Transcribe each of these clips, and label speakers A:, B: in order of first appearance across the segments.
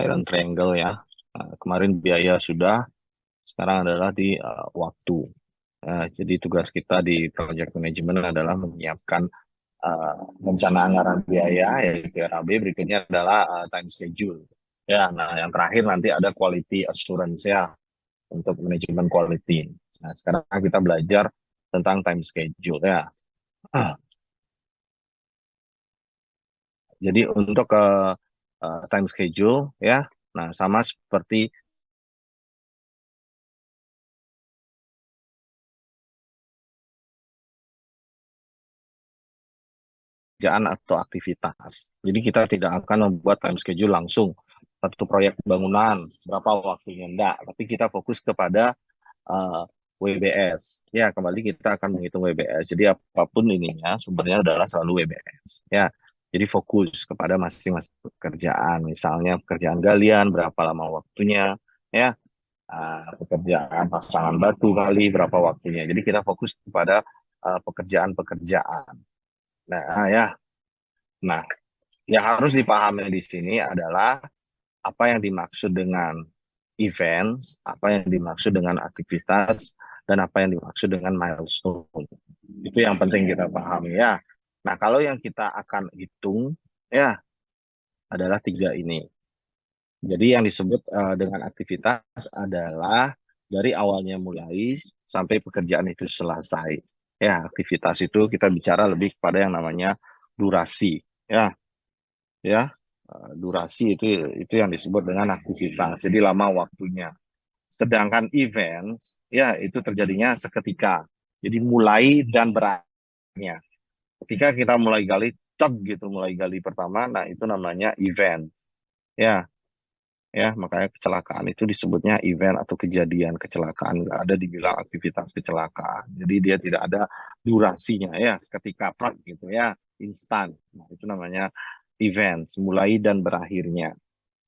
A: Iron Triangle ya. Nah, kemarin biaya sudah, sekarang adalah di waktu. Jadi tugas kita di project management adalah menyiapkan rencana anggaran biaya yaitu RAB, berikutnya adalah time schedule. Ya, nah yang terakhir nanti ada quality assurance ya untuk manajemen quality. Nah, sekarang kita belajar tentang time schedule ya. Jadi untuk time schedule ya, nah sama seperti pekerjaan atau aktivitas. Jadi kita tidak akan membuat time schedule langsung satu proyek bangunan berapa waktunya, enggak, tapi kita fokus kepada WBS. Ya, kembali kita akan menghitung WBS. Jadi apapun ininya sumbernya adalah selalu WBS. Ya, jadi fokus kepada masing-masing pekerjaan. Misalnya pekerjaan galian berapa lama waktunya, ya, pekerjaan pasangan batu kali berapa waktunya. Jadi kita fokus kepada pekerjaan-pekerjaan. Nah, ya. Nah, yang harus dipahami di sini adalah apa yang dimaksud dengan events, apa yang dimaksud dengan aktivitas, dan apa yang dimaksud dengan milestone. Itu yang penting kita pahami ya. Nah, kalau yang kita akan hitung ya adalah tiga ini. Jadi yang disebut dengan aktivitas adalah dari awalnya mulai sampai pekerjaan itu selesai. Ya, aktivitas itu kita bicara lebih kepada yang namanya durasi. Ya, ya, durasi itu yang disebut dengan aktivitas. Jadi lama waktunya. Sedangkan events, ya itu terjadinya seketika. Jadi mulai dan berakhirnya. Ketika kita mulai gali, cek gitu, mulai gali pertama, nah itu namanya event. Ya, ya makanya kecelakaan itu disebutnya event atau kejadian kecelakaan. Nggak ada dibilang aktivitas kecelakaan. Jadi dia tidak ada durasinya ya, ketika plak gitu ya, instan. Nah itu namanya event, mulai dan berakhirnya.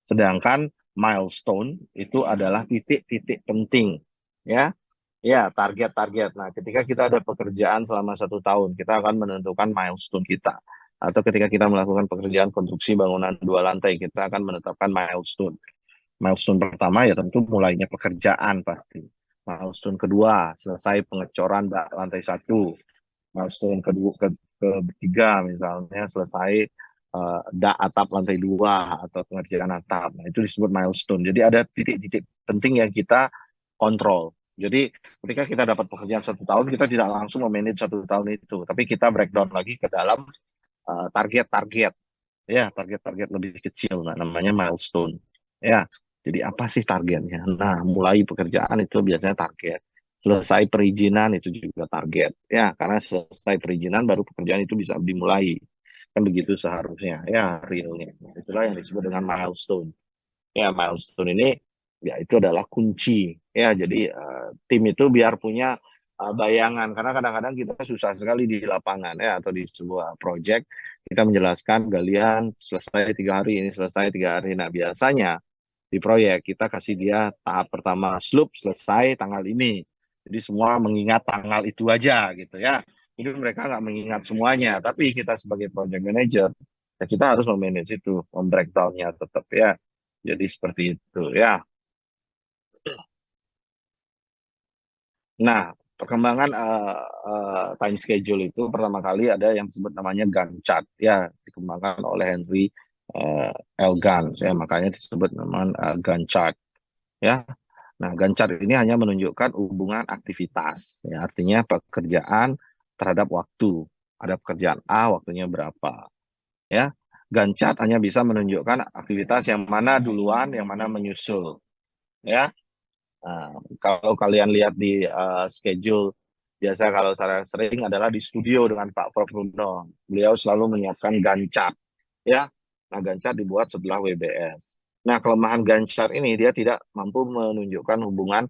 A: Sedangkan milestone itu adalah titik-titik penting, ya, ya target-target. Nah, ketika kita ada pekerjaan selama 1 tahun, kita akan menentukan milestone kita. Atau ketika kita melakukan pekerjaan konstruksi bangunan 2 lantai, kita akan menetapkan milestone. Milestone pertama ya tentu mulainya pekerjaan pasti. Milestone kedua selesai pengecoran lantai 1. Milestone kedua, ketiga misalnya selesai atap lantai 2 atau pengerjaan atap. Nah, itu disebut milestone. Jadi ada titik-titik penting yang kita kontrol. Jadi ketika kita dapat pekerjaan 1 tahun, kita tidak langsung memanage 1 tahun itu, tapi kita breakdown lagi ke dalam target-target, ya target-target lebih kecil, nah, namanya milestone. Ya, jadi apa sih targetnya? Nah, mulai pekerjaan itu biasanya target. Selesai perizinan itu juga target. Ya, karena selesai perizinan baru pekerjaan itu bisa dimulai. Kan begitu seharusnya. Ya, realnya. Itulah yang disebut dengan milestone. Ya, milestone ini ya itu adalah kunci. Ya, jadi tim itu biar punya bayangan, karena kadang-kadang kita susah sekali di lapangan ya atau di sebuah project kita menjelaskan galian selesai 3 hari, ini selesai 3 hari. Nah, biasanya di proyek kita kasih dia tahap pertama slope selesai tanggal ini. Jadi semua mengingat tanggal itu aja gitu ya. Jadi mereka nggak mengingat semuanya, tapi kita sebagai project manager ya kita harus memanage itu, membreakdownnya tetap ya. Jadi seperti itu ya. Nah, perkembangan time schedule itu pertama kali ada yang disebut namanya Gantt chart ya, dikembangkan oleh Henry uh, L. Gantt ya, makanya disebut namanya Gantt chart ya. Nah, Gantt chart ini hanya menunjukkan hubungan aktivitas ya, artinya pekerjaan terhadap waktu. Ada pekerjaan A, waktunya berapa ya. Gantt chart hanya bisa menunjukkan aktivitas yang mana duluan, yang mana menyusul ya. Nah, kalau kalian lihat di schedule, biasa kalau saya sering adalah di studio dengan Pak Prof. Runo. Beliau selalu menyiapkan Gantt chart. Ya, nah Gantt chart dibuat setelah WBS. Nah, kelemahan Gantt chart ini dia tidak mampu menunjukkan hubungan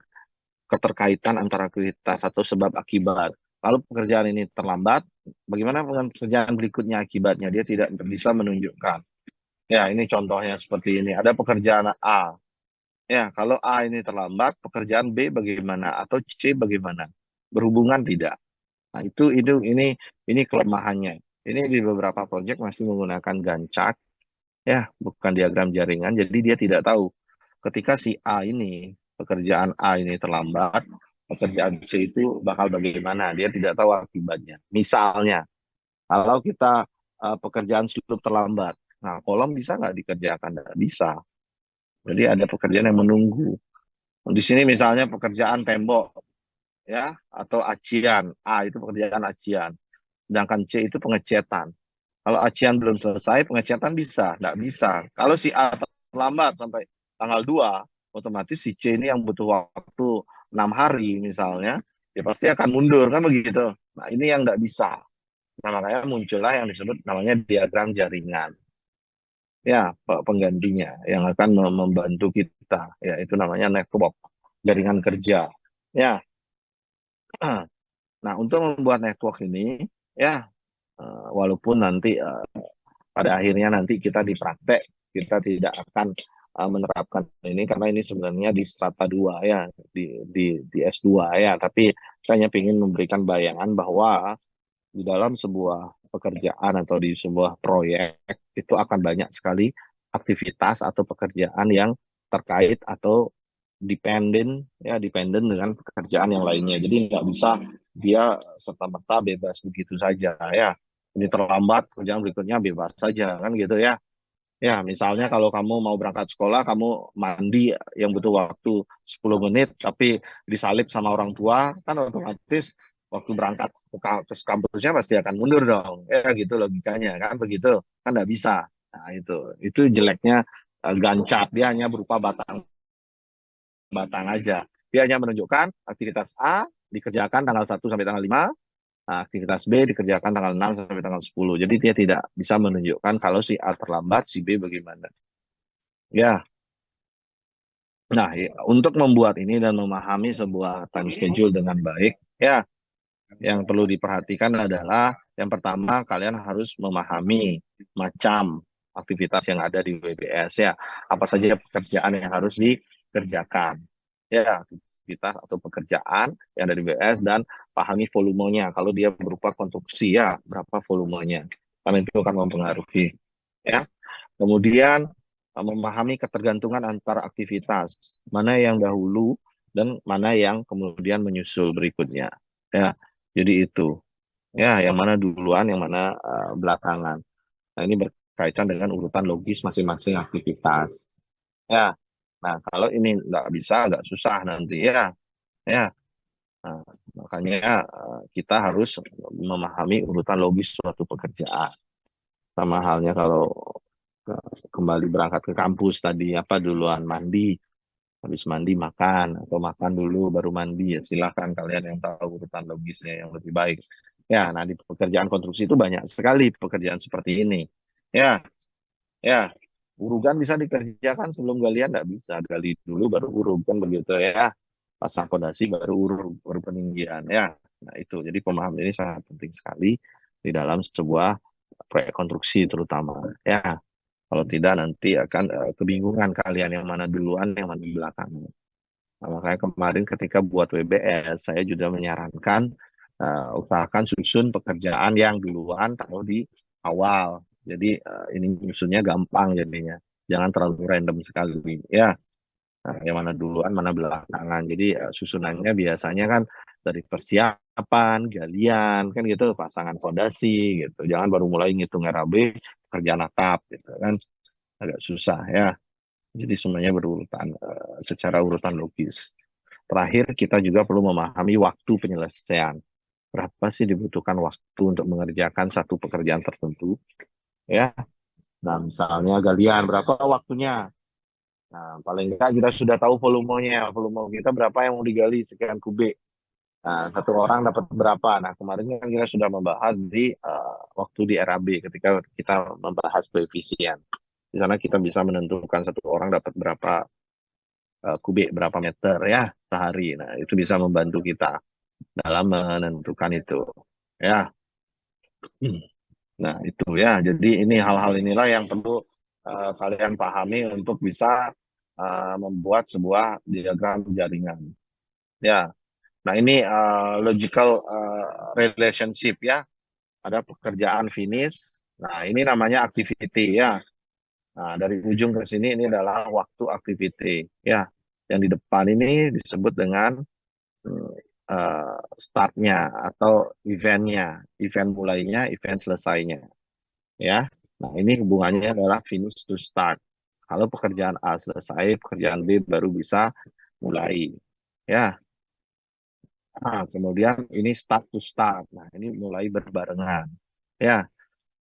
A: keterkaitan antara aktivitas atau sebab akibat. Kalau pekerjaan ini terlambat, bagaimana dengan pekerjaan berikutnya akibatnya? Dia tidak bisa menunjukkan. Ya, ini contohnya seperti ini. Ada pekerjaan A. Ya, kalau A ini terlambat, pekerjaan B bagaimana atau C bagaimana? Berhubungan tidak? Nah, ini kelemahannya. Ini di beberapa proyek masih menggunakan Gantt chart ya, bukan diagram jaringan. Jadi dia tidak tahu ketika si A ini, pekerjaan A ini terlambat, pekerjaan C itu bakal bagaimana. Dia tidak tahu akibatnya. Misalnya, kalau kita pekerjaan struktur terlambat, nah kolom bisa nggak dikerjakan? Nggak bisa. Jadi ada pekerjaan yang menunggu. Di sini misalnya pekerjaan tembok, ya, atau acian. A itu pekerjaan acian. Sedangkan C itu pengecetan. Kalau acian belum selesai, pengecetan bisa. Nggak bisa. Kalau si A terlambat sampai tanggal 2, otomatis si C ini yang butuh waktu 6 hari misalnya, ya pasti akan mundur, kan begitu. Nah, ini yang nggak bisa. Nah, makanya muncullah yang disebut namanya diagram jaringan. Ya, penggantinya yang akan membantu kita. Ya, itu namanya network, jaringan kerja. Ya, nah untuk membuat network ini, ya, walaupun nanti pada akhirnya nanti kita di praktek, kita tidak akan menerapkan ini karena ini sebenarnya di strata 2 ya, di S2 ya, tapi saya hanya ingin memberikan bayangan bahwa di dalam sebuah pekerjaan atau di sebuah proyek itu akan banyak sekali aktivitas atau pekerjaan yang terkait atau dependen dengan pekerjaan yang lainnya. Jadi nggak bisa dia serta-merta bebas begitu saja ya. Ini terlambat, kerjaan berikutnya bebas saja kan gitu ya. Ya, misalnya kalau kamu mau berangkat sekolah, kamu mandi yang butuh waktu 10 menit, tapi disalip sama orang tua, kan otomatis waktu berangkat ke kampusnya pasti akan mundur dong. Ya gitu logikanya, kan begitu. Kan nggak bisa. Nah, itu jeleknya gancap. Dia hanya berupa batang aja. Dia hanya menunjukkan aktivitas A dikerjakan tanggal 1 sampai tanggal 5, nah, aktivitas B dikerjakan tanggal 6 sampai tanggal 10. Jadi dia tidak bisa menunjukkan kalau si A terlambat, si B bagaimana. Ya, nah, ya, untuk membuat ini dan memahami sebuah time schedule dengan baik, ya, yang perlu diperhatikan adalah yang pertama kalian harus memahami macam aktivitas yang ada di WBS ya. Apa saja pekerjaan yang harus dikerjakan. Ya, aktivitas atau pekerjaan yang ada di WBS dan pahami volumenya. Kalau dia berupa konstruksi ya, berapa volumenya. Karena itu akan mempengaruhi. Ya. Kemudian memahami ketergantungan antara aktivitas, mana yang dahulu dan mana yang kemudian menyusul berikutnya. Ya, jadi itu. Ya, yang mana duluan, yang mana belakangan. Nah, ini berkaitan dengan urutan logis masing-masing aktivitas. Ya, nah kalau ini nggak bisa, nggak susah nanti ya. Ya, nah, makanya kita harus memahami urutan logis suatu pekerjaan. Sama halnya kalau kembali berangkat ke kampus tadi, apa duluan mandi, habis mandi makan, atau makan dulu baru mandi, ya silakan kalian yang tahu urutan logisnya yang lebih baik. Ya, nah di pekerjaan konstruksi itu banyak sekali pekerjaan seperti ini. Ya, ya, urugan bisa dikerjakan sebelum galian, nggak bisa, gali dulu baru uruk kan begitu ya. Pasang fondasi baru uruk, baru peninggian ya. Nah itu, jadi pemahaman ini sangat penting sekali di dalam sebuah proyek konstruksi terutama ya. Kalau tidak nanti akan kebingungan kalian yang mana duluan, yang mana belakangan. Nah, makanya kemarin ketika buat WBS, saya juga menyarankan usahakan susun pekerjaan yang duluan taruh di awal. Jadi ini nyusunnya gampang jadinya. Jangan terlalu random sekali. Ya, nah, yang mana duluan, mana belakangan. Jadi susunannya biasanya kan dari persiapan, galian, kan gitu, pasangan fondasi gitu. Jangan baru mulai ngitung RAB, kerjaan atap gitu kan. Agak susah ya. Jadi semuanya berurutan secara urutan logis. Terakhir, kita juga perlu memahami waktu penyelesaian. Berapa sih dibutuhkan waktu untuk mengerjakan satu pekerjaan tertentu? Ya, nah misalnya galian, berapa waktunya? Nah, paling enggak kita sudah tahu volumenya. Volume kita berapa yang mau digali, sekian kubik. Nah, satu orang dapat berapa? Nah, kemarin kan kita sudah membahas di waktu di RAB ketika kita membahas koefisien. Di sana kita bisa menentukan satu orang dapat berapa kubik, berapa meter ya sehari. Nah, itu bisa membantu kita dalam menentukan itu. Ya. Nah, itu ya. Jadi ini hal-hal inilah yang perlu kalian pahami untuk bisa membuat sebuah diagram jaringan. Ya. Nah, ini logical relationship ya. Ada pekerjaan finish. Nah, ini namanya activity ya. Nah, dari ujung ke sini ini adalah waktu activity. Ya, yang di depan ini disebut dengan hmm, startnya atau eventnya, event mulainya, event selesainya. Ya, nah ini hubungannya adalah finish to start. Kalau pekerjaan A selesai, pekerjaan B baru bisa mulai. Ya, nah, kemudian ini start to start. Nah, ini mulai berbarengan. Ya,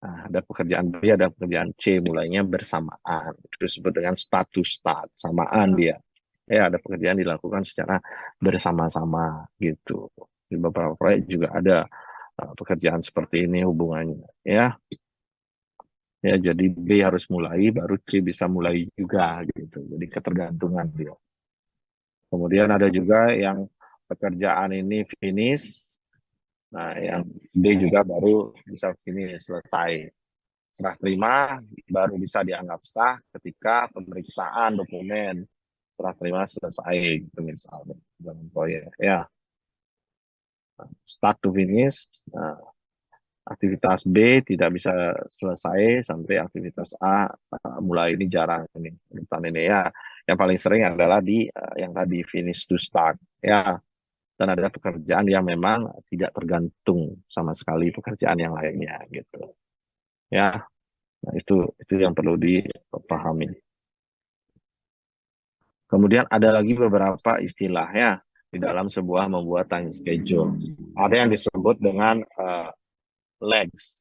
A: nah, ada pekerjaan B, ada pekerjaan C, mulainya bersamaan. Itu disebut dengan start to start, samaan dia. Ya, ada pekerjaan dilakukan secara bersama-sama gitu. Di beberapa proyek juga ada pekerjaan seperti ini hubungannya. Ya, ya jadi B harus mulai, baru C bisa mulai juga gitu. Jadi ketergantungan dia. Kemudian ada juga yang pekerjaan ini finish, nah yang B juga baru bisa finish, selesai. Serah terima baru bisa dianggap sah ketika pemeriksaan dokumen serah terima selesai, gitu misalnya dalam proyek. Ya, start to finish. Nah, aktivitas B tidak bisa selesai sampai aktivitas A mulai, ini jarang ini. Urutan ini ya. Yang paling sering adalah di yang tadi finish to start. Ya, dan ada pekerjaan yang memang tidak tergantung sama sekali pekerjaan yang lainnya gitu. Ya, nah itu yang perlu dipahami. Kemudian ada lagi beberapa istilah ya di dalam sebuah membuat time schedule. Ada yang disebut dengan legs,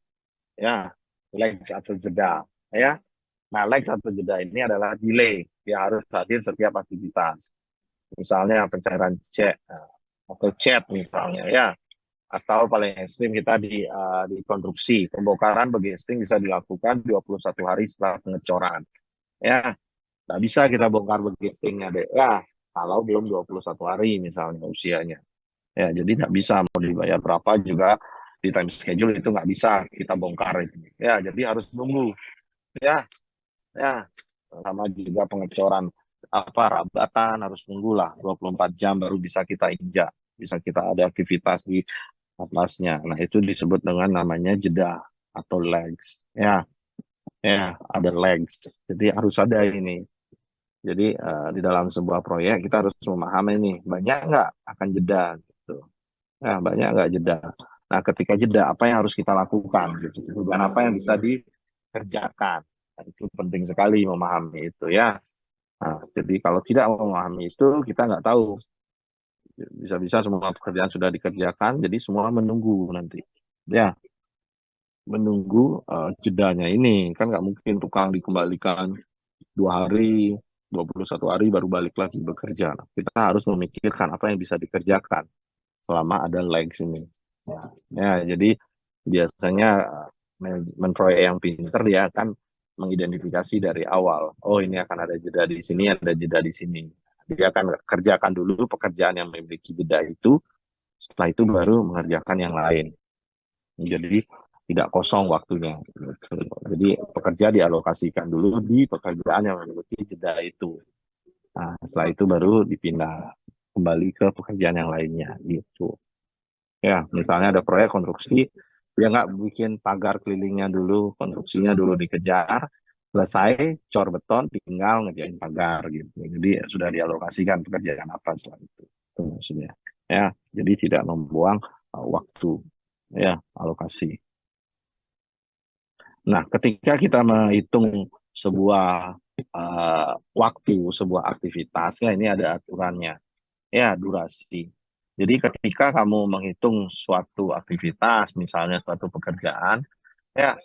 A: ya, legs atau jeda, ya. Nah, legs atau jeda ini adalah delay, dia harus hadir setiap aktivitas. Misalnya pencairan cek atau chat misalnya, ya. Atau paling ekstrim kita di konstruksi, pembongkaran bagi ekstrim bisa dilakukan 21 hari setelah pengecoran. Ya, nggak bisa kita bongkar begistingnya deh. Ya, kalau belum 21 hari misalnya usianya. Ya, jadi nggak bisa mau dibayar berapa juga di time schedule itu nggak bisa kita bongkar itu. Ya, jadi harus nunggu. Ya, ya. Sama juga pengecoran apa rabatan harus nunggulah 24 jam baru bisa kita injak. Bisa kita ada aktivitas di atasnya. Nah, itu disebut dengan namanya jeda atau legs. Ya, ya, ada legs. Jadi harus ada ini. Jadi di dalam sebuah proyek kita harus memahami nih banyak nggak akan jeda gitu. Nah, banyak nggak jeda. Nah, ketika jeda apa yang harus kita lakukan gitu. Dan apa yang bisa dikerjakan. Nah, itu penting sekali memahami itu ya. Nah, jadi kalau tidak memahami itu kita nggak tahu. Bisa-bisa semua pekerjaan sudah dikerjakan, jadi semua menunggu nanti. Ya, menunggu jedanya ini kan nggak mungkin tukang dikembalikan 2 hari, 21 hari baru balik lagi bekerja. Nah, kita harus memikirkan apa yang bisa dikerjakan selama ada legs ini. Ya, ya jadi biasanya manajemen proyek yang pinter dia akan mengidentifikasi dari awal. Oh, ini akan ada jeda di sini, ada jeda di sini. Dia akan kerjakan dulu pekerjaan yang memiliki jeda itu, setelah itu baru mengerjakan yang lain. Jadi tidak kosong waktunya. Jadi pekerja dialokasikan dulu di pekerjaan yang memiliki jeda itu. Nah, setelah itu baru dipindah kembali ke pekerjaan yang lainnya gitu. Ya, misalnya ada proyek konstruksi, dia nggak bikin pagar kelilingnya dulu, konstruksinya dulu dikejar, selesai, cor beton, tinggal ngerjain pagar gitu. Jadi sudah dialokasikan pekerjaan apa setelah itu maksudnya. Ya, jadi tidak membuang waktu, ya, alokasi. Nah, ketika kita menghitung sebuah waktu, sebuah aktivitas, ya ini ada aturannya. Ya, durasi. Jadi ketika kamu menghitung suatu aktivitas, misalnya suatu pekerjaan, ya,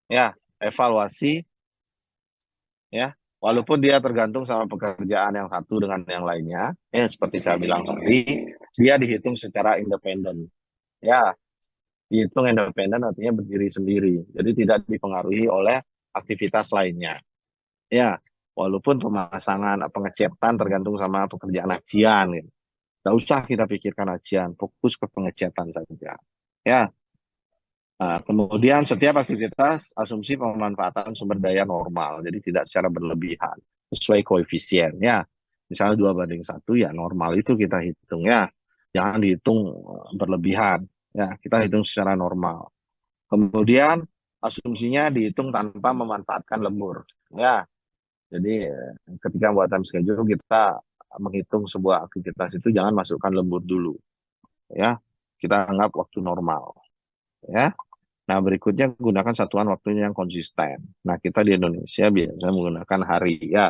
A: ya, evaluasi, ya, walaupun dia tergantung sama pekerjaan yang satu dengan yang lainnya, ya, seperti saya bilang tadi, dia dihitung secara independen. Ya, dihitung independen artinya berdiri sendiri. Jadi tidak dipengaruhi oleh aktivitas lainnya. Ya, walaupun pemasangan pengecetan tergantung sama pekerjaan acian, gitu. Tidak usah kita pikirkan acian, fokus ke pengecatan saja. Ya, nah, kemudian setiap aktivitas asumsi pemanfaatan sumber daya normal, jadi tidak secara berlebihan, sesuai koefisien. Ya, misalnya 2:1 ya normal itu kita hitung ya, jangan dihitung berlebihan. Ya, kita hitung secara normal. Kemudian asumsinya dihitung tanpa memanfaatkan lembur. Ya, jadi ketika buat time schedule kita menghitung sebuah aktivitas itu jangan masukkan lembur dulu. Ya, kita anggap waktu normal. Ya. Nah, berikutnya gunakan satuan waktunya yang konsisten. Nah, kita di Indonesia biasanya menggunakan hari ya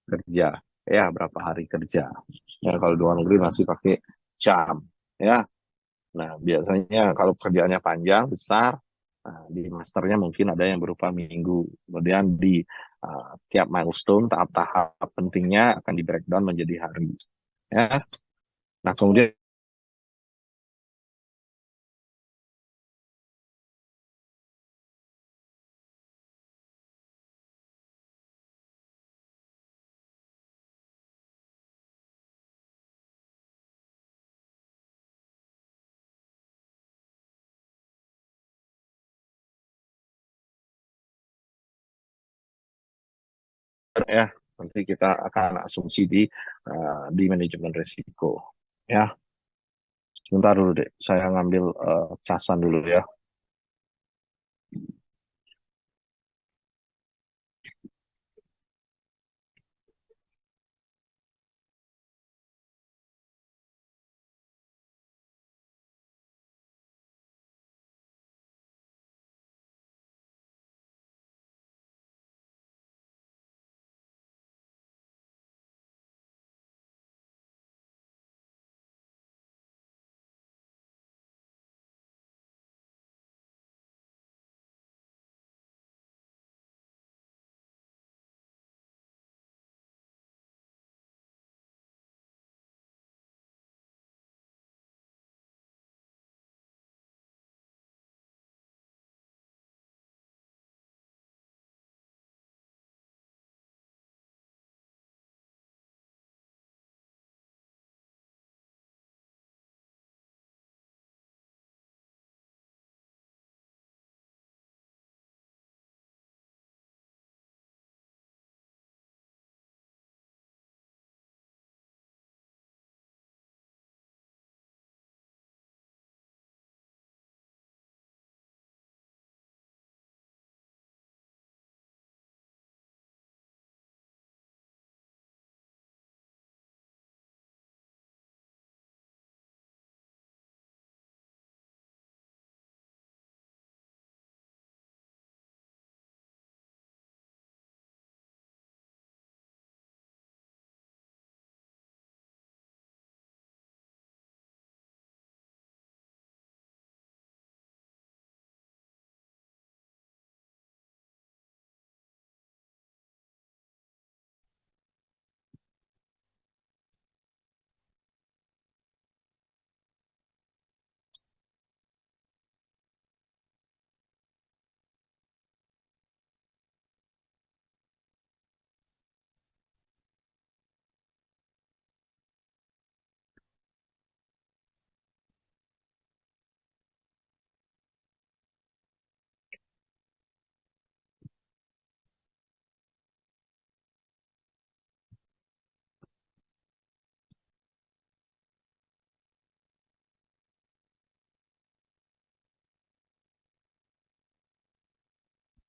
A: kerja. Ya, berapa hari kerja. Ya, kalau di luar negeri masih pakai jam. Ya, nah biasanya kalau kerjaannya panjang, besar, nah, di masternya mungkin ada yang berupa minggu. Kemudian di tiap milestone, tahap-tahap pentingnya akan di breakdown menjadi hari. Ya, nah kemudian ya nanti kita akan asumsi di manajemen risiko. Ya, sebentar dulu deh, saya ngambil casan dulu ya.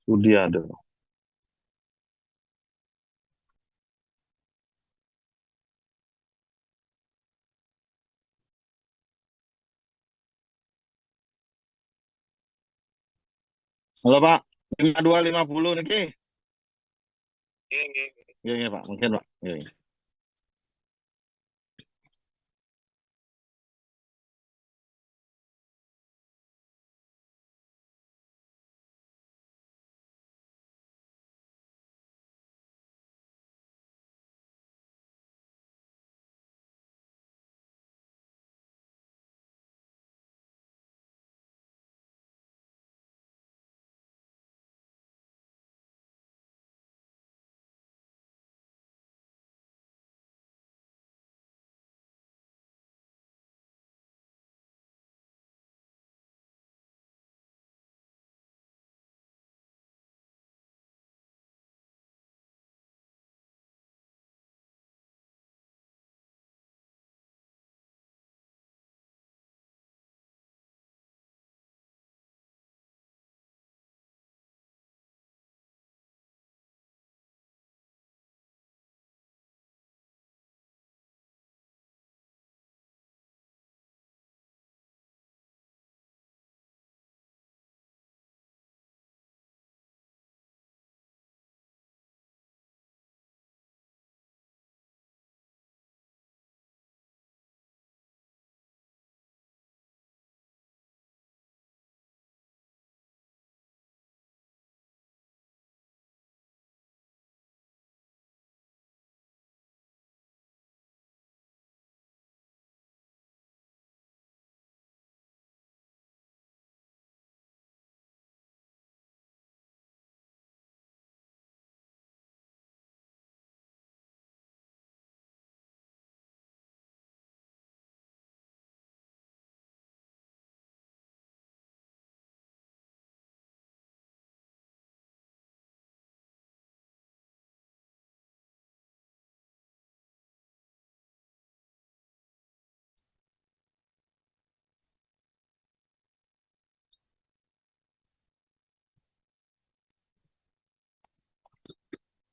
A: Udah ada. Halo Pak, 5250 nih. Iya, iya Pak, mungkin Pak. Iya, iya.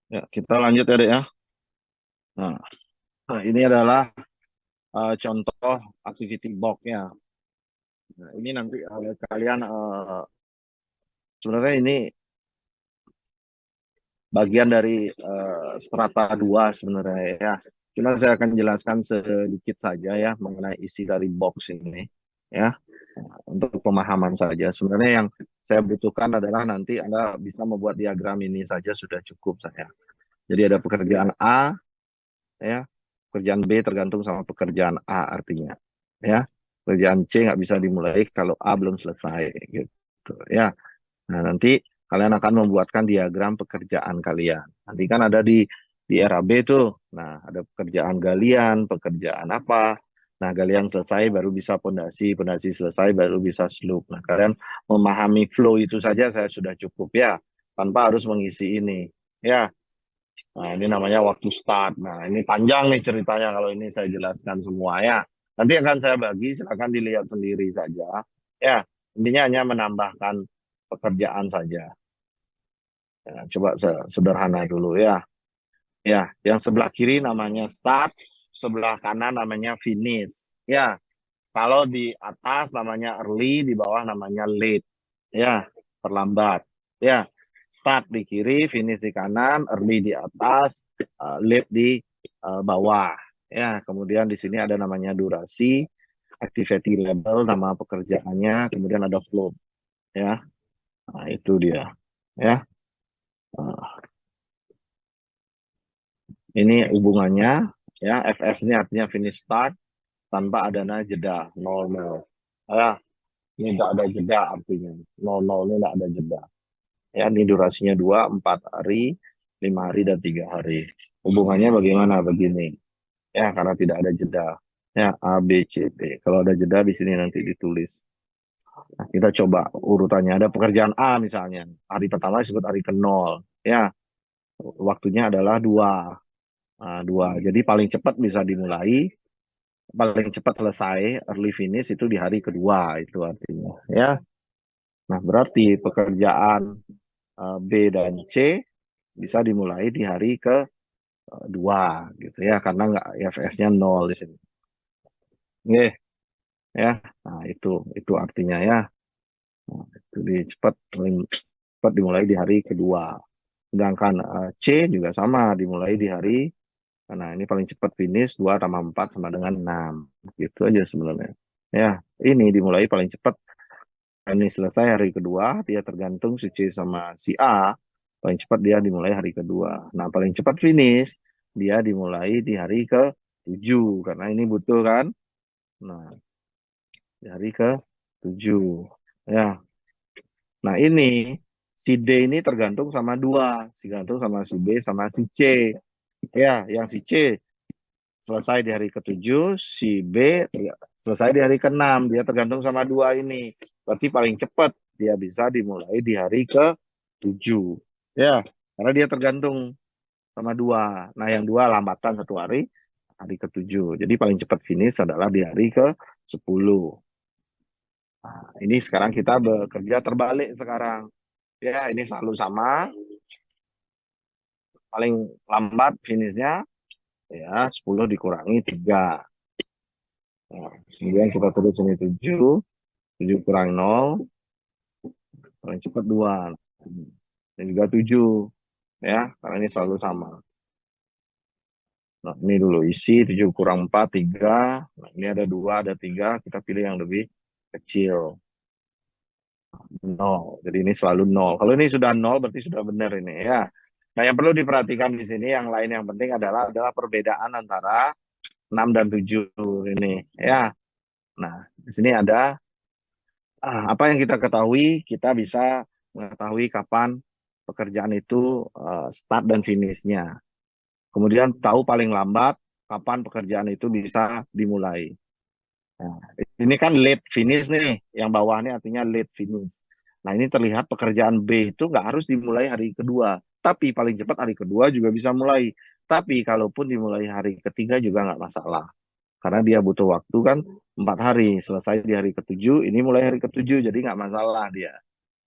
A: Ya, kita lanjut ya, Dek ya. Nah, ini adalah contoh activity box-nya. Nah, ini nanti kalian sebenarnya ini bagian dari strata 2 sebenarnya ya. Cuma saya akan jelaskan sedikit saja ya mengenai isi dari box ini ya. Untuk pemahaman saja. Sebenarnya yang saya butuhkan adalah nanti Anda bisa membuat diagram ini saja sudah cukup saya. Jadi ada pekerjaan A ya, pekerjaan B tergantung sama pekerjaan A artinya ya. Pekerjaan C nggak bisa dimulai kalau A belum selesai gitu ya. Nah, nanti kalian akan membuatkan diagram pekerjaan kalian. Nanti kan ada di RAB tuh. Nah, ada pekerjaan galian, pekerjaan apa. Nah, galian selesai baru bisa pondasi, pondasi selesai baru bisa slope. Nah, kalian memahami flow itu saja saya sudah cukup ya, tanpa harus mengisi ini. Ya, nah ini namanya waktu start. Nah, ini panjang nih ceritanya kalau ini saya jelaskan semua ya. Nanti akan saya bagi, silakan dilihat sendiri saja. Ya, intinya hanya menambahkan pekerjaan saja. Ya, coba sederhana dulu ya. Ya, yang sebelah kiri namanya start, sebelah kanan namanya finish. Ya, kalau di atas namanya early, di bawah namanya late. Ya, terlambat. Ya, start di kiri, finish di kanan, early di atas, late di bawah. Ya, kemudian di sini ada namanya durasi, activity level, nama pekerjaannya, kemudian ada flow. Ya, nah itu dia. Ya. Nah, ini hubungannya ya FS ini artinya finish start tanpa adanya jeda normal. Ya, ini tidak ada jeda artinya. Nol nol ini tidak ada jeda. Ya, ini durasinya 2, 4 hari, 5 hari dan 3 hari. Hubungannya bagaimana begini? Ya, karena tidak ada jeda. Ya, A, B, C, D. Kalau ada jeda di sini nanti ditulis. Nah, kita coba urutannya. Ada pekerjaan A misalnya. Hari pertama disebut hari ke-0. Ya, waktunya adalah 2. Nah, 2. Jadi paling cepat bisa dimulai, paling cepat selesai, early finish itu di hari kedua itu artinya. Ya, nah berarti pekerjaan B dan C bisa dimulai di hari kedua gitu ya, karena nggak IFS-nya 0 di sini. Oke, ya. Nah, itu artinya ya. Nah, itu cepat paling cepat dimulai di hari kedua. Sedangkan C juga sama dimulai di hari. Nah, ini paling cepat finish 2 tambah 4 sama dengan 6. Gitu aja sebenarnya. Ya, ini dimulai paling cepat. Ini selesai hari kedua, dia tergantung si C sama si A. Paling cepat dia dimulai hari kedua. Nah, paling cepat finish, dia dimulai di hari ke-7. Karena ini butuh kan. Nah, di hari ke-7. Ya, nah ini si D ini tergantung sama dua. Tergantung sama si B sama si C. Ya, yang si C selesai di hari ke-7, si B selesai di hari ke-6. Dia tergantung sama dua ini. Berarti paling cepat dia bisa dimulai di hari ke-7. Ya, karena dia tergantung sama dua. Nah, yang dua lambatan 1 hari, hari ke-7. Jadi paling cepat finish adalah di hari ke-10. Nah, ini sekarang kita bekerja terbalik sekarang. Ya, ini selalu sama. Paling lambat finishnya ya 10 dikurangi 3. Nah, kemudian kita tulis ini 7. 7 kurang 0, paling cepat 2. Dan juga 7. Ya, karena ini selalu sama. Nah, ini dulu isi 7 kurang 4, 3. Nah, ini ada 2, ada 3. Kita pilih yang lebih kecil. 0. Jadi ini selalu 0. Kalau ini sudah 0, berarti sudah benar ini ya. Nah, yang perlu diperhatikan di sini, yang lain yang penting adalah perbedaan antara 6 dan 7 ini ya. Nah, di sini ada apa yang kita ketahui, kita bisa mengetahui kapan pekerjaan itu start dan finishnya. Kemudian tahu paling lambat kapan pekerjaan itu bisa dimulai. Nah, ini kan late finish nih, yang bawah ini artinya late finish. Nah, ini terlihat pekerjaan B itu nggak harus dimulai hari kedua, tapi paling cepat hari kedua juga bisa mulai. Tapi kalaupun dimulai hari ketiga juga nggak masalah, karena dia butuh waktu kan 4 hari, selesai di hari ke-7, ini mulai hari ke-7, jadi nggak masalah dia.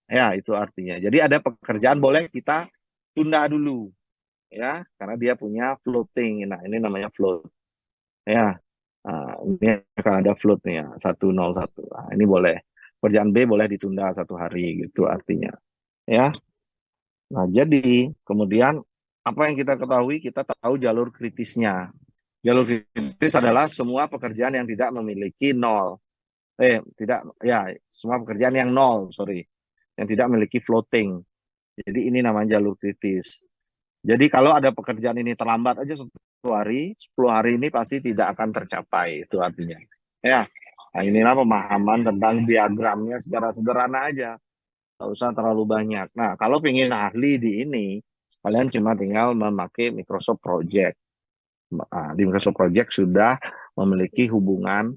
A: Ya, itu artinya. Jadi ada pekerjaan boleh kita tunda dulu. ya, karena dia punya floating. Nah, ini namanya float. Ya, ini akan ada float nih ya, 101. Nah, ini boleh. Pekerjaan B boleh ditunda 1 hari gitu artinya. Ya, nah jadi kemudian apa yang kita ketahui, kita tahu jalur kritisnya. Jalur kritis adalah semua pekerjaan yang tidak memiliki nol. Tidak, ya, semua pekerjaan yang nol, sorry, yang tidak memiliki floating. Jadi ini namanya jalur kritis. Jadi kalau ada pekerjaan ini terlambat aja 1 hari, 10 hari ini pasti tidak akan tercapai, itu artinya. Ya, nah inilah pemahaman tentang diagramnya secara sederhana aja, nggak usah terlalu banyak. Nah, kalau ingin ahli di ini, kalian cuma tinggal memakai Microsoft Project. Nah, di Microsoft Project sudah memiliki hubungan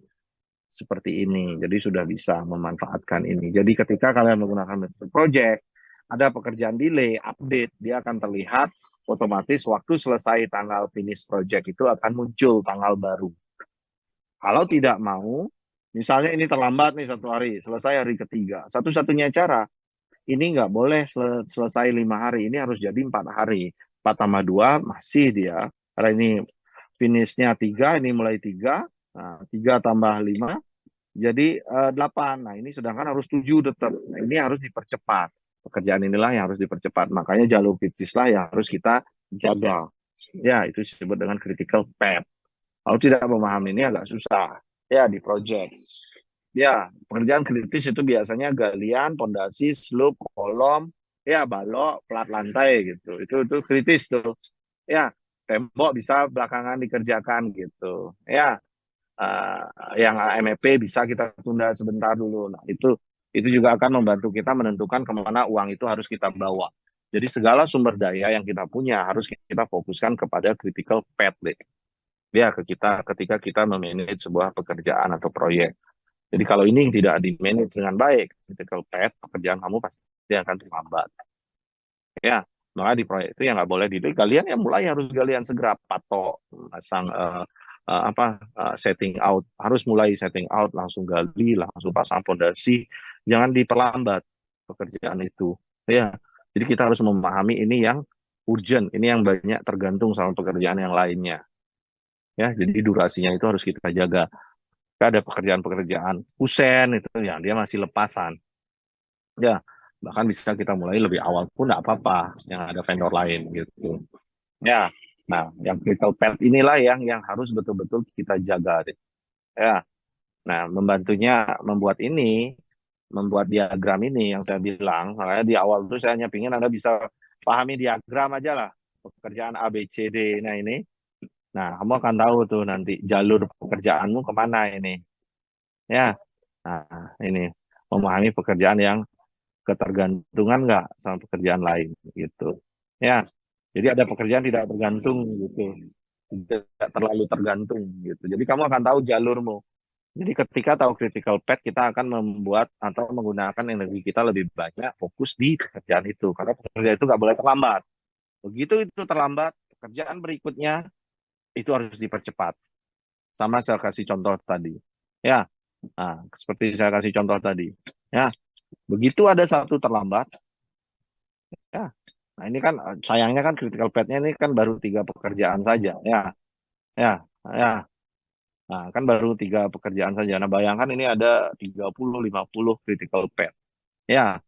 A: seperti ini. Jadi sudah bisa memanfaatkan ini. Jadi ketika kalian menggunakan Microsoft Project, ada pekerjaan delay, update, dia akan terlihat otomatis waktu selesai tanggal finish project itu akan muncul tanggal baru. Kalau tidak mau, misalnya ini terlambat nih 1 hari, selesai hari ketiga. Satu-satunya cara, ini nggak boleh selesai 5 hari, ini harus jadi 4 hari. 4 tambah 2 masih dia. Karena ini finishnya 3, ini mulai 3. Nah, 3 tambah 5 jadi 8. Nah, ini sedangkan harus 7 tetap. Nah, ini harus dipercepat. Pekerjaan inilah yang harus dipercepat. Makanya jalur kritis lah yang harus kita jaga. Ya, itu disebut dengan critical path. Kalau tidak memahami ini agak susah. Ya, di project. Ya, pekerjaan kritis itu biasanya galian, pondasi, slope, kolom, ya balok, plat lantai gitu. Itu kritis tuh. Ya, tembok bisa belakangan dikerjakan gitu. Ya, uh, yang MEP bisa kita tunda sebentar dulu. Nah, itu juga akan membantu kita menentukan kemana uang itu harus kita bawa. Jadi segala sumber daya yang kita punya harus kita fokuskan kepada critical path ya ke kita ketika kita memanage sebuah pekerjaan atau proyek. Jadi kalau ini tidak di manage dengan baik, critical path, pekerjaan kamu pasti akan terlambat. Ya, maka di proyek itu yang nggak boleh di kalian yang mulai harus galian segera patok, pasang setting out, harus mulai setting out, langsung gali, langsung pasang fondasi, jangan diperlambat pekerjaan itu. Ya, jadi kita harus memahami ini yang urgent, ini yang banyak tergantung sama pekerjaan yang lainnya. Ya, jadi durasinya itu harus kita jaga. Ada pekerjaan-pekerjaan kusen itu ya dia masih lepasan. Ya, bahkan bisa kita mulai lebih awal pun nggak apa-apa, yang ada vendor lain gitu. Ya, nah yang critical path inilah yang harus betul-betul kita jaga. Ya, nah membantunya membuat diagram ini yang saya bilang, makanya di awal itu saya hanya ingin Anda bisa pahami diagram aja lah, pekerjaan A, B, C, D. Nah ini, nah kamu akan tahu tuh nanti jalur pekerjaanmu kemana ini. Ya, nah ini memahami pekerjaan yang ketergantungan nggak sama pekerjaan lain gitu. Ya, jadi ada pekerjaan tidak tergantung gitu, tidak terlalu tergantung gitu. Jadi kamu akan tahu jalurmu. Jadi ketika tahu critical path, kita akan membuat atau menggunakan energi kita lebih banyak fokus di pekerjaan itu. Karena pekerjaan itu nggak boleh terlambat. Begitu itu terlambat, pekerjaan berikutnya itu harus dipercepat. Sama saya kasih contoh tadi. Ya, nah, seperti saya kasih contoh tadi. Ya, begitu ada satu terlambat, ya. Nah ini kan sayangnya kan critical path-nya ini kan baru 3 pekerjaan saja. Ya, ya, ya. Nah, kan baru 3 pekerjaan saja. Nah, bayangkan ini ada 30, 50 critical path. Ya,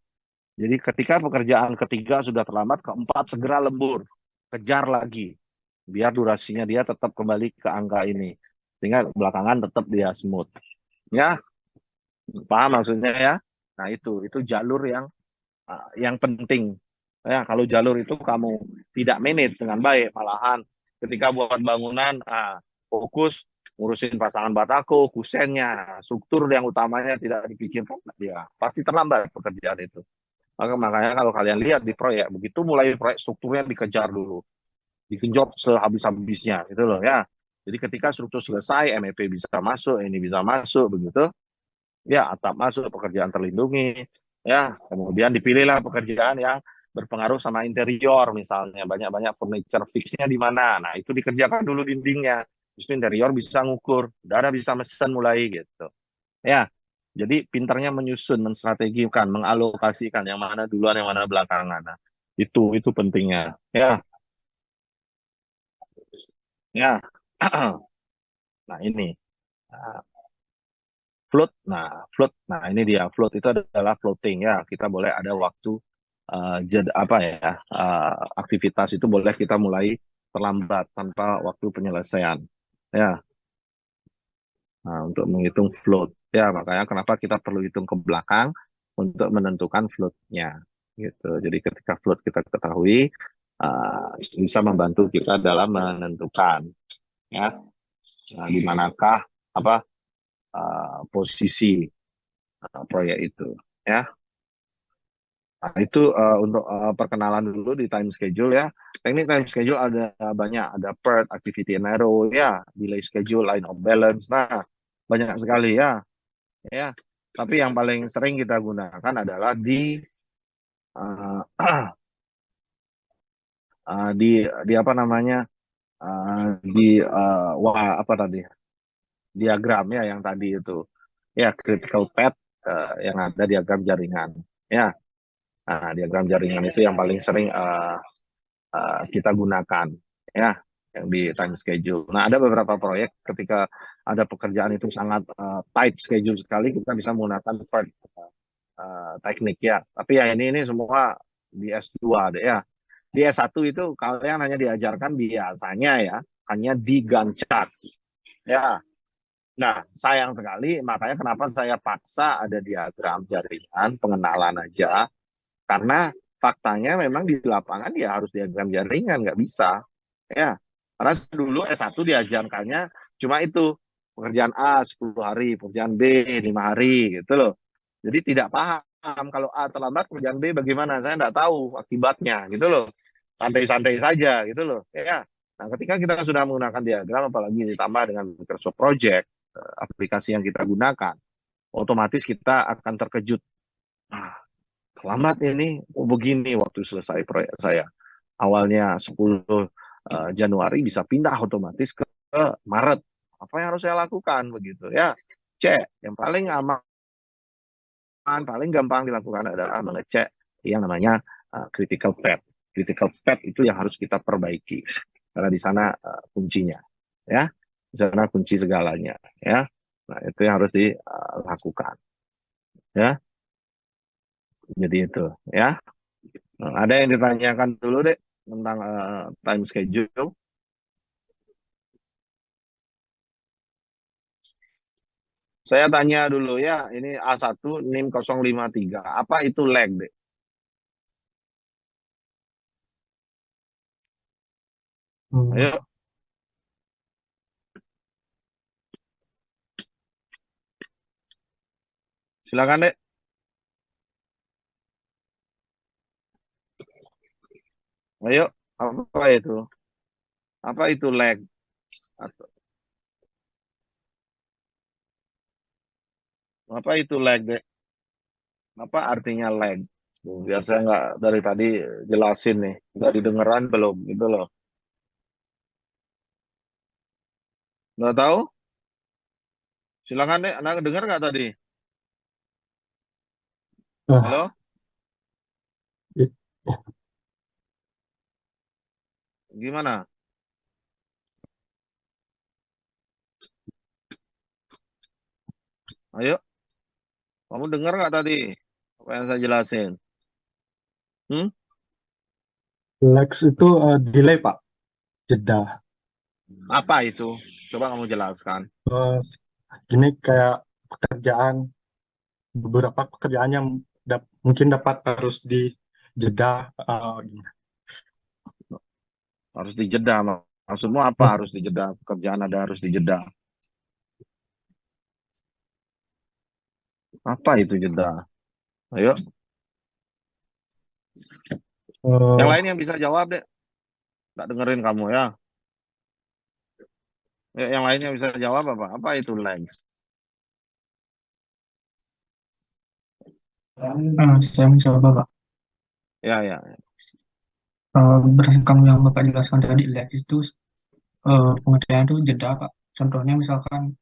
A: jadi ketika pekerjaan ketiga sudah terlambat, keempat segera lembur. Kejar lagi. Biar durasinya dia tetap kembali ke angka ini. Sehingga belakangan tetap dia smooth. Ya, paham maksudnya ya? Nah, itu jalur yang penting. Ya, kalau jalur itu kamu tidak manage dengan baik, malahan ketika buat bangunan, fokus ngurusin pasangan batako, kusennya, struktur yang utamanya tidak dipikirkan, ya pasti terlambat pekerjaan itu. Makanya kalau kalian lihat di proyek, begitu mulai proyek strukturnya dikejar dulu, digenjot sehabis-habisnya, gitu loh ya. Jadi ketika struktur selesai, MEP bisa masuk, ini bisa masuk, begitu, ya atap masuk, pekerjaan terlindungi, ya kemudian dipilihlah pekerjaan yang berpengaruh sama interior, misalnya banyak-banyak furniture fixnya di mana, nah itu dikerjakan dulu dindingnya, terus interior bisa ngukur, darah bisa mesen mulai gitu, ya. Jadi pintarnya menyusun, menstrategikan, mengalokasikan yang mana duluan, yang mana belakangan. Nah, itu pentingnya, ya. Ya, nah ini uh, float. Nah ini dia float itu adalah floating ya. Kita boleh ada waktu apa ya aktivitas itu boleh kita mulai terlambat tanpa waktu penyelesaian. Ya, nah, untuk menghitung float. Ya, makanya kenapa kita perlu hitung ke belakang untuk menentukan floatnya. Gitu. Jadi ketika float kita ketahui, bisa membantu kita dalam menentukan ya, di manakah apa posisi proyek itu. Ya, nah, itu untuk perkenalan dulu di time schedule ya. Teknik time schedule ada banyak, ada PERT, activity and error, ya, delay schedule, line of balance. Nah, banyak sekali ya. Ya, tapi yang paling sering kita gunakan adalah uh, di apa namanya wah apa tadi diagram ya yang tadi itu ya critical path yang ada diagram jaringan ya. Nah, diagram jaringan itu yang paling sering kita gunakan ya yang di time schedule. Nah, ada beberapa proyek ketika ada pekerjaan itu sangat tight schedule sekali kita bisa menggunakan PERT teknik ya. Tapi ya ini semua di S2 deh ya. Di S1 itu kalian hanya diajarkan biasanya ya, hanya di Gantt chart. Ya. Nah, sayang sekali makanya kenapa saya paksa ada diagram jaringan, pengenalan aja. Karena faktanya memang di lapangan ya harus diagram jaringan, nggak bisa. Ya. Karena dulu S1 diajarkannya cuma itu, pekerjaan A 10 hari, pekerjaan B 5 hari gitu loh. Jadi tidak paham kalau A terlambat kerjaan B bagaimana, saya nggak tahu akibatnya gitu loh. Santai-santai saja gitu loh. Ya. Nah, ketika kita sudah menggunakan diagram apalagi ditambah dengan Microsoft Project, aplikasi yang kita gunakan, otomatis kita akan terkejut. Nah, terlambat ini, oh begini waktu selesai proyek saya. Awalnya 10 Januari bisa pindah otomatis ke Maret. Apa yang harus saya lakukan begitu ya? Cek, yang paling aman, paling gampang dilakukan adalah mengecek yang namanya critical path. Critical path itu yang harus kita perbaiki karena di sana kuncinya, ya, di sana kunci segalanya, ya. Nah itu yang harus dilakukan, ya. Jadi itu, ya. Nah, ada yang ditanyakan dulu deh tentang time schedule. Saya tanya dulu ya, ini A1 NIM 053, apa itu lag deh?
B: Hmm,
A: Ayo, silakan deh. Ayo, apa itu? Apa itu lag? Atau apa itu lag deh? Apa artinya lag? Tuh, biar saya nggak dari tadi jelasin nih, nggak didengeran belum gitu loh. Nggak tahu? Silakan deh, Anda dengar nggak tadi?
B: ah,
A: Halo?
B: i-
A: Gimana? Ayo, kamu dengar nggak tadi? Apa yang saya jelasin? Hmm?
B: Lex itu delay Pak, jeda.
A: Apa itu? Coba kamu jelaskan.
B: Terus gini kayak pekerjaan, beberapa pekerjaan yang mungkin dapat harus dijeda. Gimana?
A: Harus dijeda. Maksudmu apa
B: Oh,
A: harus dijeda? Pekerjaan ada harus dijeda. Apa itu jeda? Ayo, yang
B: eh,
A: lain yang bisa jawab deh. Nggak dengerin kamu ya. Yang lain yang bisa jawab apa? Apa itu lag?
B: saya mencoba Pak.
A: Ya, ya.
B: Berdasarkan kamu yang Bapak jelaskan tadi, lag itu pengertian itu jeda Pak. Contohnya misalkan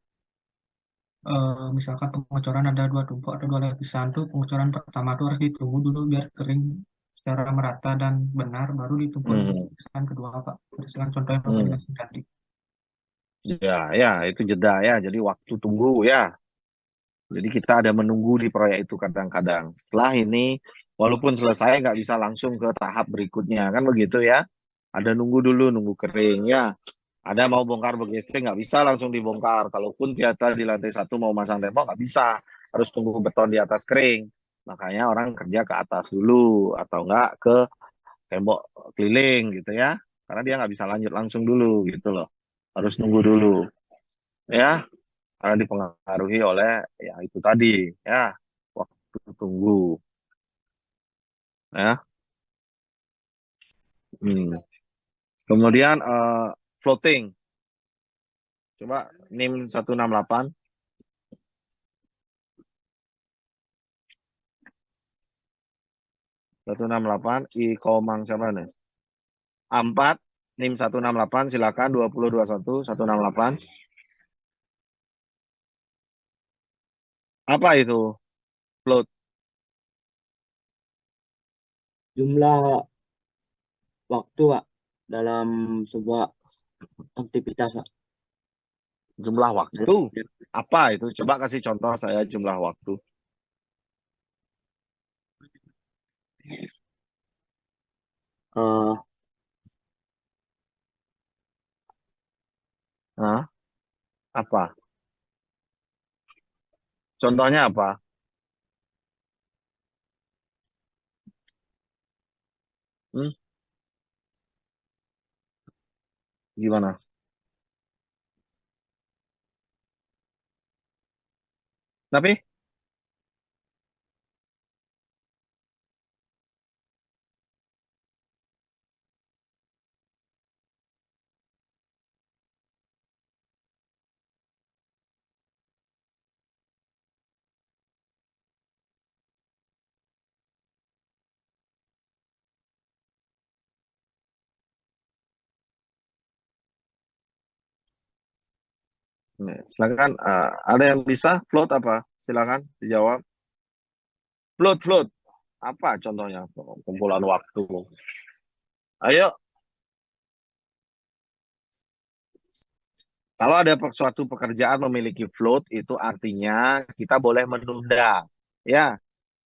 B: pengecoran ada dua tumpuk atau dua lapisan tuh, pengecoran pertama tuh harus ditunggu dulu biar kering secara merata dan benar, baru ditumpuk
A: Hmm,
B: lapisan kedua Pak. Berdasarkan contoh yang Bapak
A: hmm.
B: jelaskan tadi.
A: Ya, ya, itu jeda ya. Jadi waktu tunggu ya. Jadi kita ada menunggu di proyek itu kadang-kadang. Setelah ini, walaupun selesai nggak bisa langsung ke tahap berikutnya, kan begitu ya. Ada nunggu dulu, nunggu kering ya. Ada mau bongkar BGC nggak bisa langsung dibongkar. Kalaupun ternyata di lantai satu mau masang tembok nggak bisa, harus tunggu beton di atas kering. Makanya orang kerja ke atas dulu atau nggak ke tembok keliling gitu ya. Karena dia nggak bisa lanjut langsung dulu gitu loh. Harus nunggu dulu ya. Karena dipengaruhi oleh ya itu tadi ya waktu tunggu ya. Hmm. Kemudian floating. Coba NIM 168. 168 I Komang siapa nih? A4 NIM 168 silakan 2021 168. Apa itu? Float.
C: Jumlah waktu, Pak, dalam sebuah aktivitas, Pak.
A: Jumlah waktu. Apa itu? Coba kasih contoh saya jumlah waktu.
C: Eh,
A: Hah? Apa? Contohnya apa? Hmm? Gimana? Tapi nih, silakan. Ada yang bisa float apa? Silakan dijawab. Float, float. Apa contohnya? Kumpulan waktu. Ayo, kalau ada suatu pekerjaan memiliki float, itu artinya kita boleh menunda. Ya,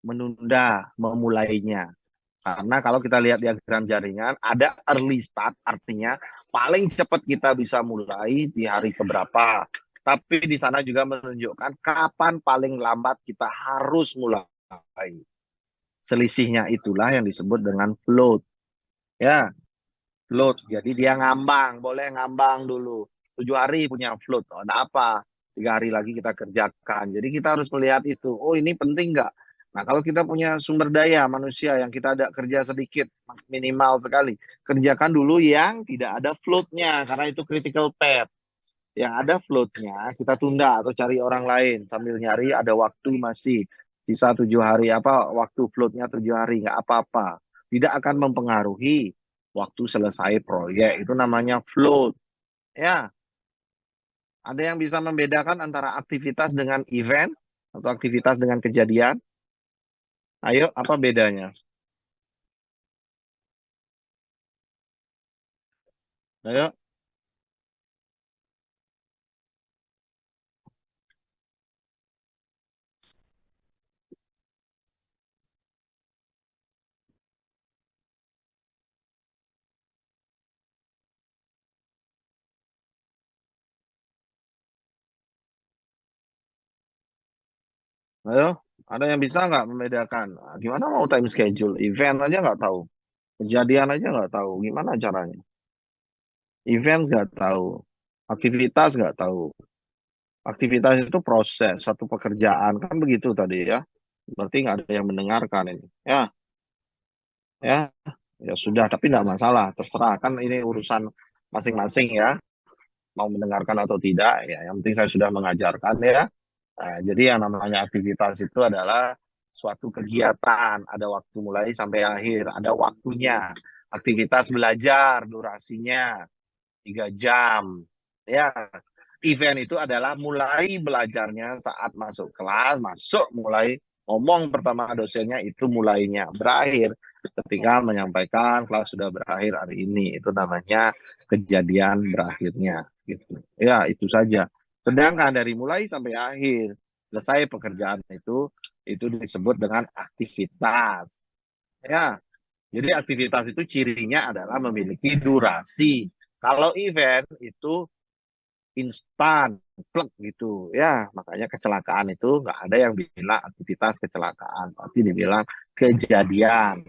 A: menunda memulainya. Karena kalau kita lihat diagram jaringan, ada early start, artinya paling cepat kita bisa mulai di hari keberapa. Tapi di sana juga menunjukkan kapan paling lambat kita harus mulai. Selisihnya itulah yang disebut dengan float. Ya, float. Jadi dia ngambang, boleh ngambang dulu. 7 hari punya float. Oh, ada apa? 3 hari lagi kita kerjakan. Jadi kita harus melihat itu. Oh, ini penting nggak? Nah, kalau kita punya sumber daya manusia yang kita ada kerja sedikit, minimal sekali, kerjakan dulu yang tidak ada floatnya, karena itu critical path. Yang ada floatnya, kita tunda atau cari orang lain sambil nyari ada waktu masih sisa 7 hari apa waktu floatnya 7 hari nggak apa-apa, tidak akan mempengaruhi waktu selesai proyek itu namanya float ya. Ada yang bisa membedakan antara aktivitas dengan event atau aktivitas dengan kejadian? Ayo, apa bedanya? Ayo, ayo, ada yang bisa nggak membedakan? Nah, gimana mau time schedule? Event aja nggak tahu, kejadian aja nggak tahu, gimana caranya? Event nggak tahu, aktivitas nggak tahu. Aktivitas itu proses, satu pekerjaan, kan begitu tadi ya. Berarti nggak ada yang mendengarkan ini. Ya, ya, ya sudah, tapi nggak masalah. Terserah, kan ini urusan masing-masing ya. Mau mendengarkan atau tidak, ya yang penting saya sudah mengajarkan ya. Nah, jadi yang namanya aktivitas itu adalah suatu kegiatan. Ada waktu mulai sampai akhir, ada waktunya. Aktivitas belajar, durasinya 3 jam. Ya, event itu adalah mulai belajarnya saat masuk kelas, masuk mulai ngomong pertama dosennya itu mulainya, berakhir ketika menyampaikan kelas sudah berakhir hari ini. Itu namanya kejadian berakhirnya. gitu. Ya, itu saja. Sedangkan dari mulai sampai akhir selesai pekerjaan itu disebut dengan aktivitas. Ya, jadi aktivitas itu cirinya adalah memiliki durasi. Kalau event itu instan, plek gitu. Ya, makanya kecelakaan itu nggak ada yang bilang aktivitas kecelakaan, pasti dibilang kejadian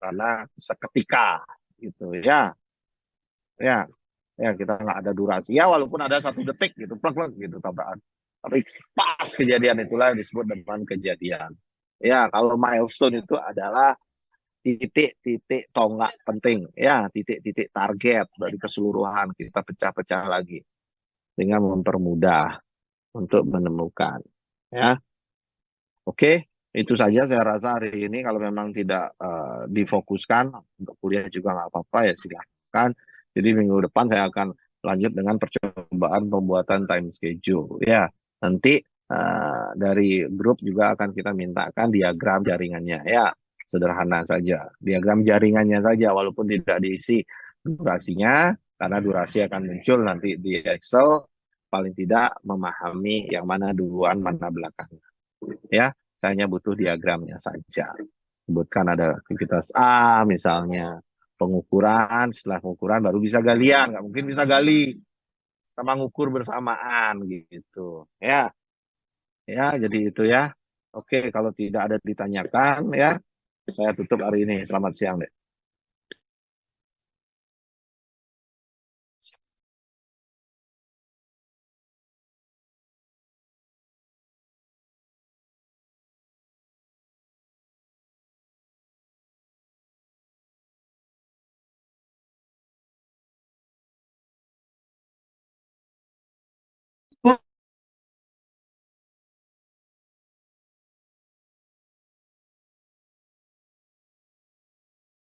A: karena seketika gitu ya. Ya, ya kita nggak ada durasi. Ya, walaupun ada 1 detik gitu, plek plek gitu tabrakan. Tapi pas kejadian itulah yang disebut dengan kejadian. Ya, kalau milestone itu adalah titik-titik tonggak penting, ya titik-titik target dari keseluruhan kita pecah-pecah lagi sehingga mempermudah untuk menemukan. Ya, oke, itu saja saya rasa hari ini. Kalau memang tidak difokuskan untuk kuliah juga nggak apa-apa ya silahkan. Jadi minggu depan saya akan lanjut dengan percobaan pembuatan time schedule. Ya, nanti dari grup juga akan kita mintakan diagram jaringannya. Ya, sederhana saja. Diagram jaringannya saja, walaupun tidak diisi durasinya, karena durasi akan muncul nanti di Excel. Paling tidak memahami yang mana duluan, mana belakang. Ya, saya hanya butuh diagramnya saja. Sebutkan ada aktivitas A misalnya, pengukuran, setelah pengukuran baru bisa galian, nggak mungkin bisa gali sama ngukur bersamaan gitu. Ya, ya jadi itu ya. Oke, kalau tidak ada ditanyakan ya, saya tutup hari ini. Selamat siang deh.